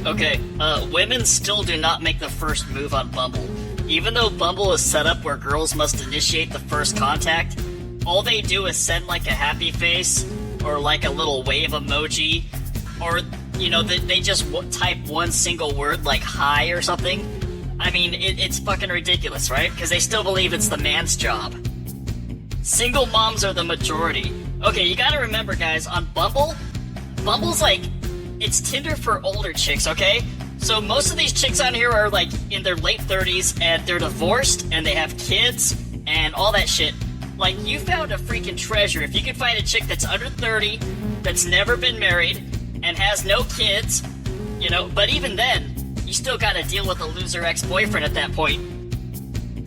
Okay, women still do not make the first move on Bumble. Even though Bumble is set up where girls must initiate the first contact, all they do is send like a happy face, or like a little wave emoji, or, you know, they just type one single word like hi or something. I mean, it's fucking ridiculous, right? Because they still believe it's the man's job. Single moms are the majority. Okay, you gotta remember, guys, on Bumble's like, it's Tinder for older chicks, okay? So most of these chicks on here are like in their late 30s and they're divorced and they have kids and all that shit. Like, you found a freaking treasure. If you could find a chick that's under 30, that's never been married, and has no kids, you know, but even then, you still gotta deal with a loser ex-boyfriend at that point.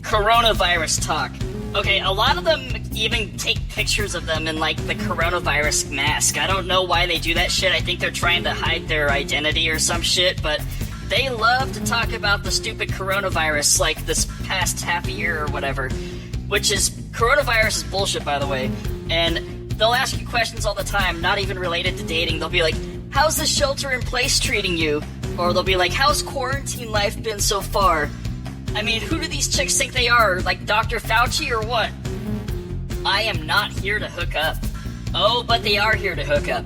Coronavirus talk. Okay, a lot of them even take pictures of them in, like, the coronavirus mask. I don't know why they do that shit. I think they're trying to hide their identity or some shit, but they love to talk about the stupid coronavirus, like, this past half a year or whatever. Which is, coronavirus is bullshit, by the way. And they'll ask you questions all the time, not even related to dating. They'll be like, how's the shelter in place treating you? Or they'll be like, how's quarantine life been so far? I mean, who do these chicks think they are? Like Dr. Fauci or what? I am not here to hook up. Oh, but they are here to hook up.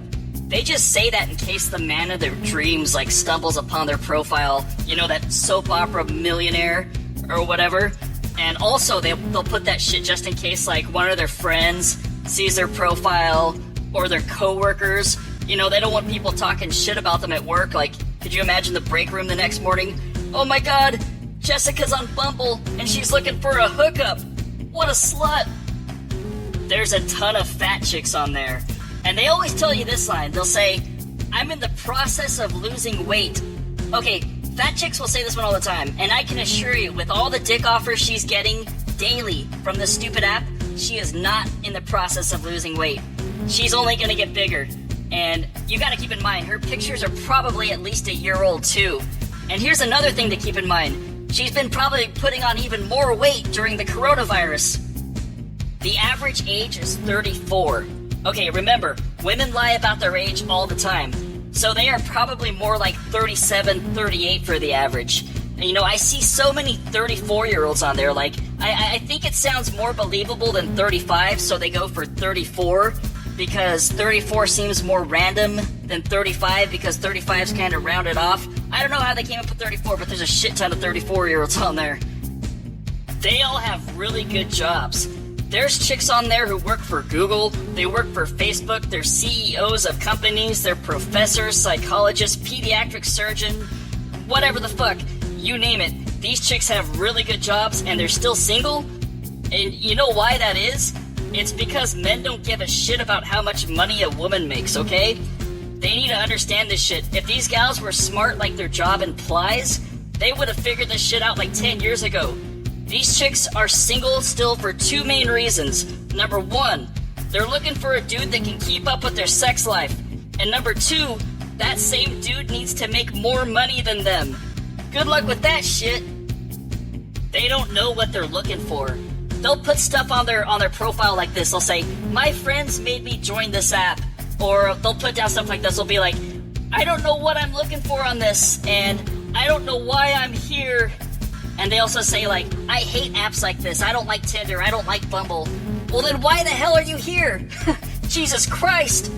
They just say that in case the man of their dreams, like, stumbles upon their profile. You know, that soap opera millionaire or whatever. And also, they'll put that shit just in case, like, one of their friends sees their profile, or their coworkers. You know, they don't want people talking shit about them at work. Like, could you imagine the break room the next morning? Oh my god, Jessica's on Bumble, and she's looking for a hookup. What a slut. There's a ton of fat chicks on there. And they always tell you this line. They'll say, I'm in the process of losing weight. Okay, fat chicks will say this one all the time, and I can assure you, with all the dick offers she's getting daily from this stupid app, she is not in the process of losing weight. She's only gonna get bigger. And you gotta keep in mind, her pictures are probably at least a year old too. And here's another thing to keep in mind. She's been probably putting on even more weight during the coronavirus. The average age is 34. Okay, remember, women lie about their age all the time. So they are probably more like 37, 38 for the average. And, you know, I see so many 34-year-olds on there. Like, I think it sounds more believable than 35, so they go for 34, because 34 seems more random than 35, because 35 is kind of rounded off. I don't know how they came up with 34, but there's a shit ton of 34-year-olds on there. They all have really good jobs. There's chicks on there who work for Google, they work for Facebook, they're CEOs of companies, they're professors, psychologists, pediatric surgeon, whatever the fuck, you name it. These chicks have really good jobs and they're still single. And you know why that is? It's because men don't give a shit about how much money a woman makes, okay? They need to understand this shit. If these gals were smart like their job implies, they would have figured this shit out like 10 years ago. These chicks are single still for two main reasons. Number one, they're looking for a dude that can keep up with their sex life. And number two, that same dude needs to make more money than them. Good luck with that shit. They don't know what they're looking for. They'll put stuff on their profile like this. They'll say, my friends made me join this app. Or they'll put down stuff like this. They'll be like, I don't know what I'm looking for on this, and I don't know why I'm here. And they also say, like, I hate apps like this. I don't like Tinder. I don't like Bumble. Well, then why the hell are you here? Jesus Christ.